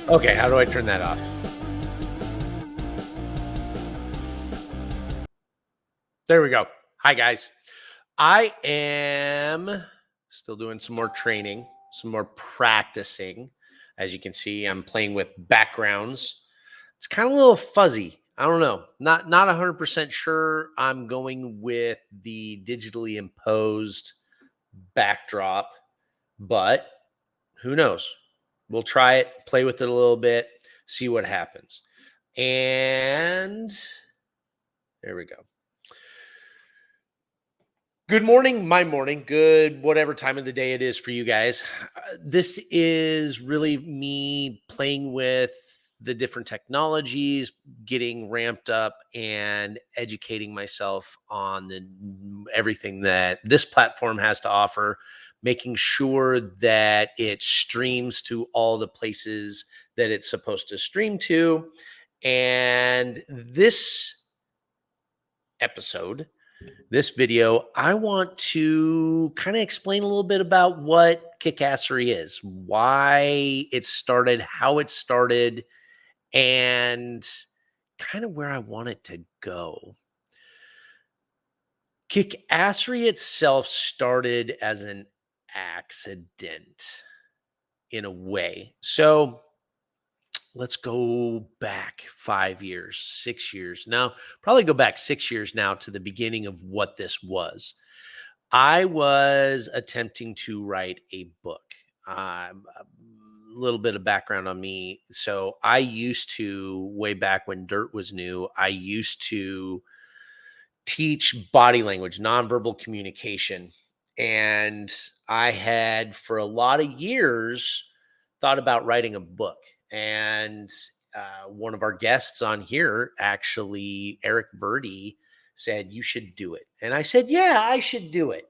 Okay, how do I turn that off? There we go. Hi, guys. I am still doing some more training, some more practicing. As you can see, I'm playing with backgrounds. It's kind of a little fuzzy. I don't know. Not 100% sure I'm going with the digitally imposed backdrop, but who knows? We'll try it, play with it a little bit, see what happens. And there we go. Good morning, my morning, good whatever time of the day it is for you guys. This is really me playing with the different technologies, getting ramped up and educating myself on everything that this platform has to offer, making sure that it streams to all the places that it's supposed to stream to. And this episode, this video, I want to kind of explain a little bit about what KickASSery is, why it started, how it started, and kind of where I want it to go. KickASSery itself started as an accident in a way. So let's go back 5 years, 6 years. Now, probably go back 6 years now to the beginning of what this was. I was attempting to write a book. A little bit of background on me. So I used to, way back when dirt was new, I used to teach body language, nonverbal communication. And I had, for a lot of years, thought about writing a book. And one of our guests on here, actually, Eric Verdi, said, "You should do it." And I said, "Yeah, I should do it."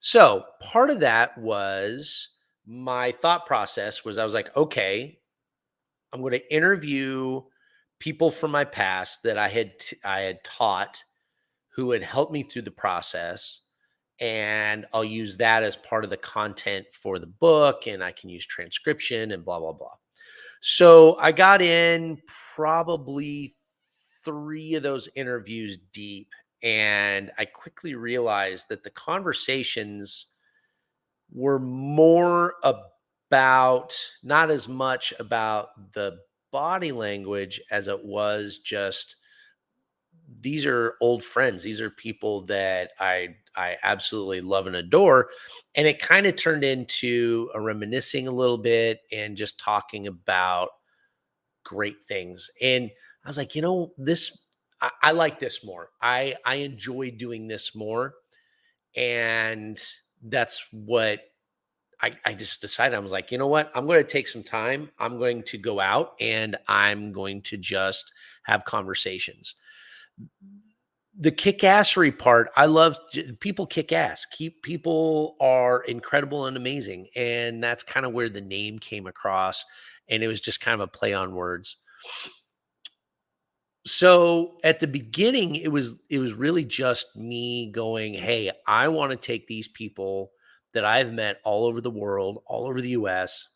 So part of that was my thought process was I was like, okay, I'm going to interview people from my past that I had taught who had helped me through the process, and I'll use that as part of the content for the book, and I can use transcription and blah blah blah. So I got in probably 3 of those interviews deep, and I quickly realized that the conversations were more about, not as much about the body language as it was just, these are old friends. These are people that I absolutely love and adore. And it kind of turned into a reminiscing a little bit and just talking about great things. And I was like, this, I like this more. I enjoy doing this more. And that's what I just decided. I was like, you know what? I'm going to take some time. I'm going to go out and I'm going to just have conversations. The kick-assery part, I love people kick ass. People are incredible and amazing. And that's kind of where the name came across. And it was just kind of a play on words. So at the beginning, it was really just me going, hey, I want to take these people that I've met all over the world, all over the US,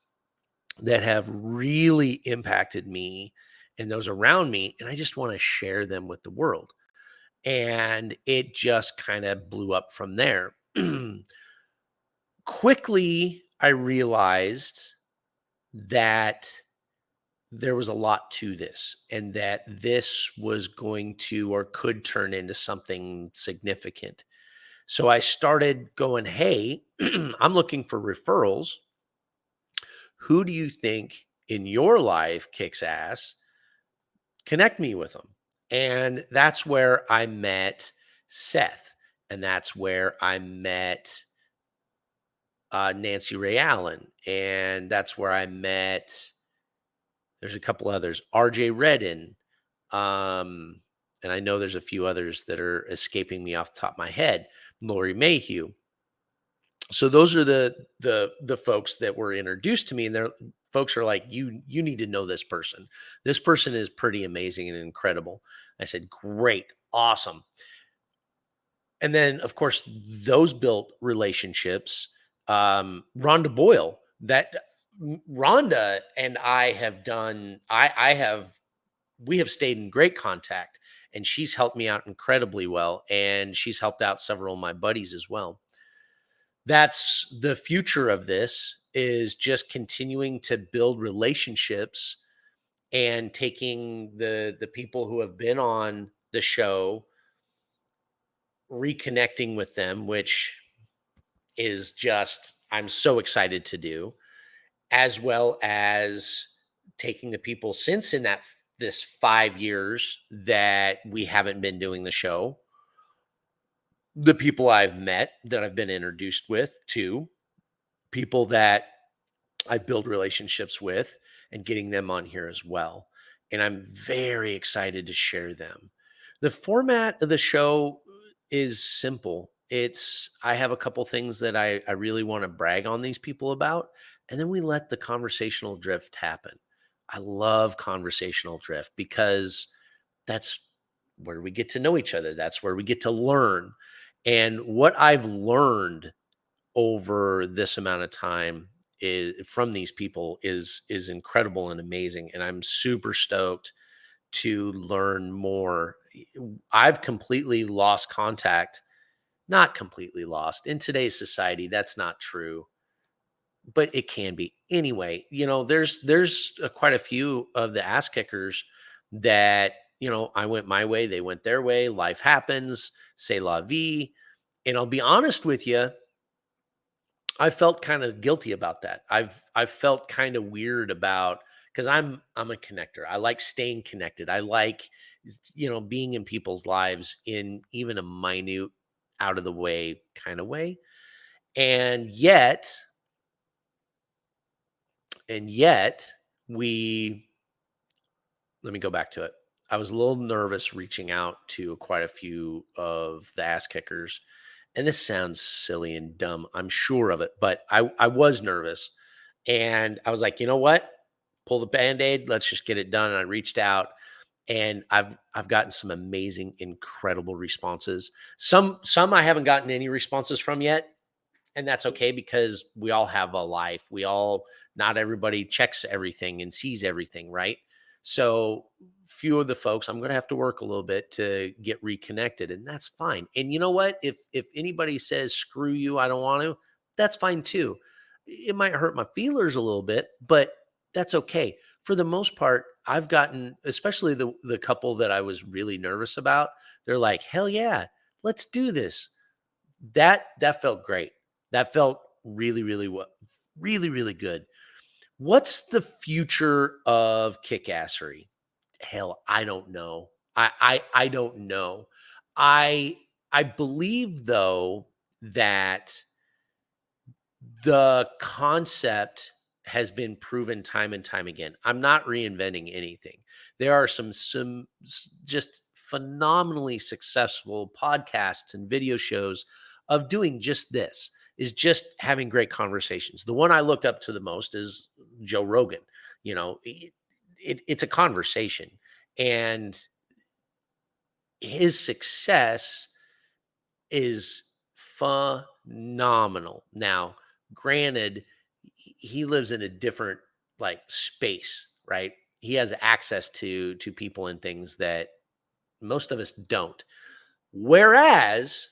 that have really impacted me and those around me, and I just want to share them with the world. And it just kind of blew up from there. Quickly, I realized that there was a lot to this and that this was going to or could turn into something significant. So I started going, hey, I'm looking for referrals. Who do you think in your life kicks ass? Connect me with them. And that's where I met Seth. And that's where I met Nancy Ray Allen. And that's where I met, there's a couple others, RJ Redden. Um, and I know there's a few others that are escaping me off the top of my head. Lori Mayhew. So those are the folks that were introduced to me, and they're folks are like, you need to know this person. This person is pretty amazing and incredible. I said, great, awesome. And then, of course, those built relationships. Rhonda Boyle, Rhonda and I have done, I have, we have stayed in great contact, and she's helped me out incredibly well. And she's helped out several of my buddies as well. That's the future of this, is just continuing to build relationships and taking the people who have been on the show, reconnecting with them, which is just, I'm so excited to do, as well as taking the people since in that this 5 years that we haven't been doing the show, the people I've met that I've been introduced with to people that I build relationships with, and getting them on here as well. And I'm very excited to share them. The format of the show is simple. It's, I have a couple things that I really want to brag on these people about, and then we let the conversational drift happen. I love conversational drift because that's where we get to know each other. That's where we get to learn. And what I've learned over this amount of time is from these people is incredible and amazing, and I'm super stoked to learn more. I've completely lost contact, not completely lost in today's society, that's not true, but it can be anyway. There's quite a few of the ass kickers that, I went my way, they went their way, life happens, say la vie. And I'll be honest with you, I felt kind of guilty about that. I've felt kind of weird about, because I'm a connector. I like staying connected. I like, being in people's lives in even a minute, out of the way kind of way. And yet, and yet, we let me go back to it. I was a little nervous reaching out to quite a few of the ass kickers. And this sounds silly and dumb, I'm sure of it, but I was nervous. And I was like, you know what? Pull the band-aid. Let's just get it done. And I reached out, and I've gotten some amazing, incredible responses. Some I haven't gotten any responses from yet, and that's okay, because we all have a life. Not everybody checks everything and sees everything, right? So few of the folks, I'm going to have to work a little bit to get reconnected, and that's fine. And you know what? If anybody says screw you, I don't want to, that's fine too. It might hurt my feelers a little bit, but that's okay. For the most part, I've gotten, especially the couple that I was really nervous about, they're like, hell yeah, let's do this. That felt great. That felt really, really really, really good. What's the future of kickassery? Hell, I don't know. I don't know. I I believe though that the concept has been proven time and time again. I'm not reinventing anything. There are just phenomenally successful podcasts and video shows of doing just this, is just having great conversations. The one I look up to the most is Joe Rogan. It's a conversation, and his success is phenomenal. Now, granted, he lives in a different like space, right? He has access to people and things that most of us don't. Whereas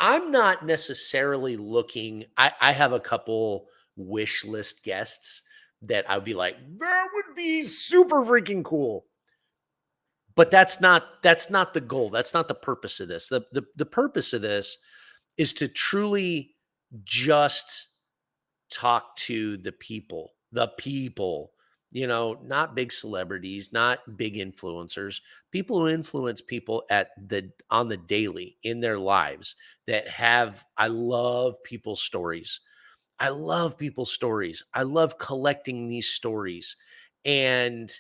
I'm not necessarily looking, I have a couple wish list guests that I'd be like, that would be super freaking cool. But that's not the goal. That's not the purpose of this. The purpose of this is to truly just talk to the people, not big celebrities, not big influencers, people who influence people on the daily in their lives, I love people's stories. I love people's stories. I love collecting these stories. And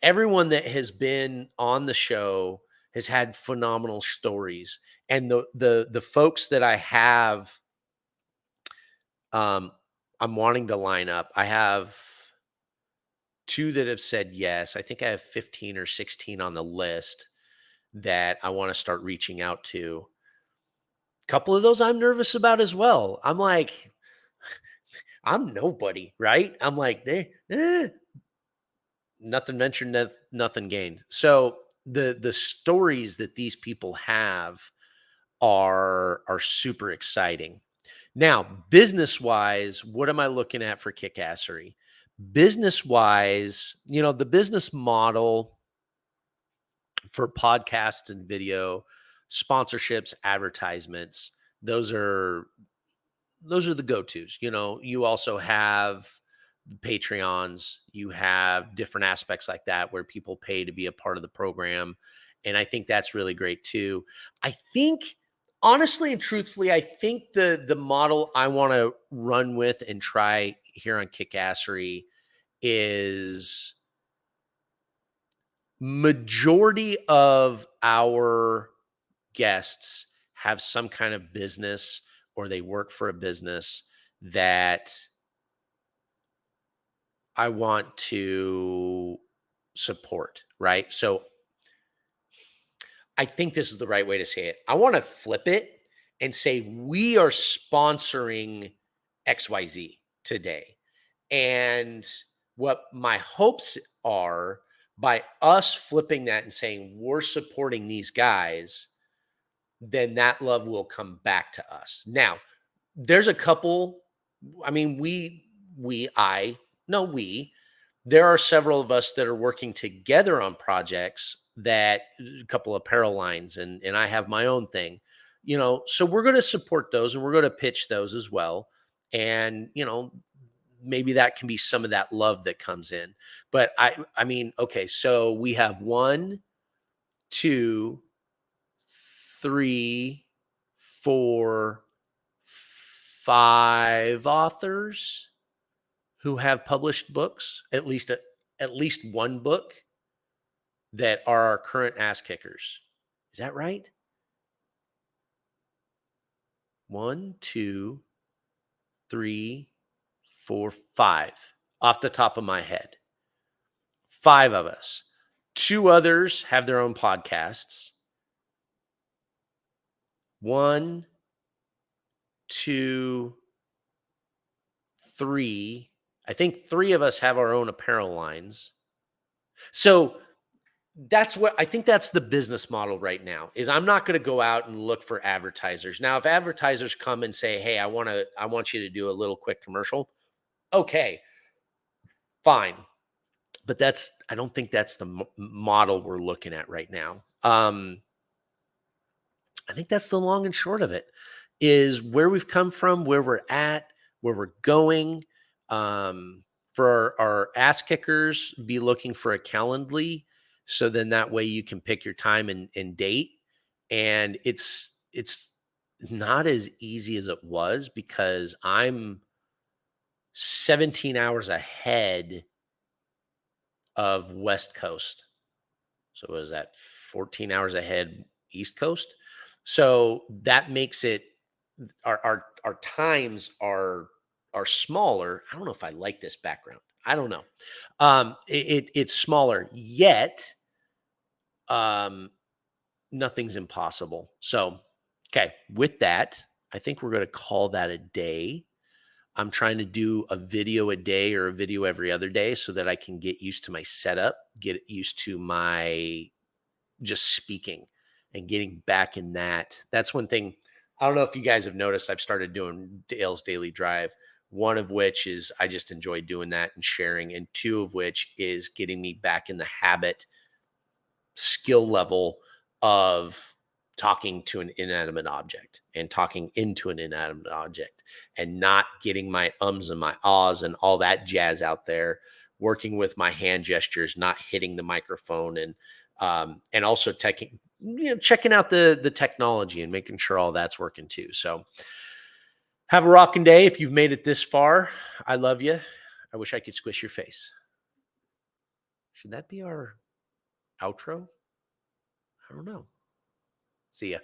everyone that has been on the show has had phenomenal stories. And the folks that I have, um, I'm wanting to line up. I have two that have said yes. I think I have 15 or 16 on the list that I want to start reaching out to. couple of those I'm nervous about as well. I'm like, I'm nobody, right? I'm like, nothing ventured, nothing gained. So the stories that these people have are super exciting. Now, business wise, what am I looking at for Kickassery? Business wise, the business model for podcasts and video, sponsorships, advertisements, those are those are the go-tos. You also have Patreons, you have different aspects like that where people pay to be a part of the program. And I think that's really great too. I think honestly and truthfully, I think the model I want to run with and try here on Kickassery is majority of our guests have some kind of business or they work for a business that I want to support, right? So I think this is the right way to say it. I want to flip it and say we are sponsoring XYZ today. And what my hopes are by us flipping that and saying we're supporting these guys, then that love will come back to us. Now, there's a couple, I mean, I, no, we, there are several of us that are working together on projects that a couple of apparel lines and I have my own thing, so we're going to support those and we're going to pitch those as well. And, maybe that can be some of that love that comes in. But I mean, okay, so we have one, two, three, four, five authors who have published books, at least one book that are our current ass kickers. Is that right? One, two, three, four, five. Off the top of my head. Five of us. Two others have their own podcasts. One, two, three. I think three of us have our own apparel lines. So that's what I think that's the business model right now is I'm not going to go out and look for advertisers. Now, if advertisers come and say, "Hey, I want you to do a little quick commercial." Okay, fine. But I don't think that's the model we're looking at right now. I think that's the long and short of it is where we've come from, where we're at, where we're going. For our ass kickers, be looking for a Calendly. So then that way you can pick your time and date. And it's not as easy as it was because I'm 17 hours ahead of West Coast. So was that 14 hours ahead East Coast? So that makes it our times are smaller. I don't know if I like this background. I don't know. It's smaller, yet um, nothing's impossible. So, okay, with that, I think we're going to call that a day. I'm trying to do a video a day or a video every other day so that I can get used to my setup, get used to my just speaking and getting back in that. That's one thing. I don't know if you guys have noticed, I've started doing Dale's Daily Drive. One of which is I just enjoy doing that and sharing, and two of which is getting me back in the habit, skill level of talking to an inanimate object and talking into an inanimate object and not getting my ums and my ahs and all that jazz out there, working with my hand gestures, not hitting the microphone, and also checking out the technology and making sure all that's working too. So have a rocking day. If you've made it this far, I love you. I wish I could squish your face. Should that be our outro? I don't know. See ya.